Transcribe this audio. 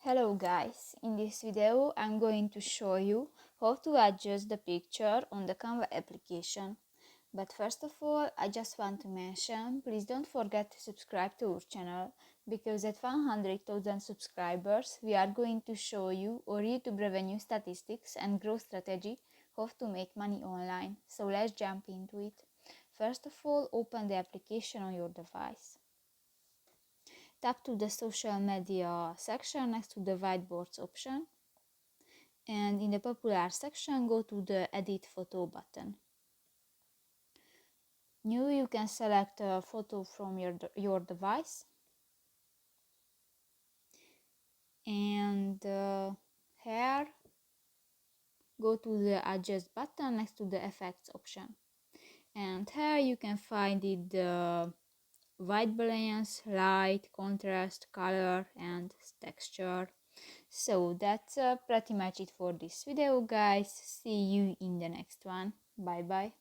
Hello guys, in this video I'm going to show you how to adjust the picture on the Canva application. But first of all, I just want to mention, please don't forget to subscribe to our channel, because at 100,000 subscribers we are going to show you our YouTube revenue statistics and growth strategy, how to make money online. So let's jump into it. First of all, open the application on your device. Tap to the social media section next to the whiteboards option, and in the popular section go to the edit photo button. New, you can select a photo from your device, and here go to the adjust button next to the effects option, and here you can find the white balance, light, contrast, color and texture. So that's pretty much it for this video guys. See you in the next one. Bye bye.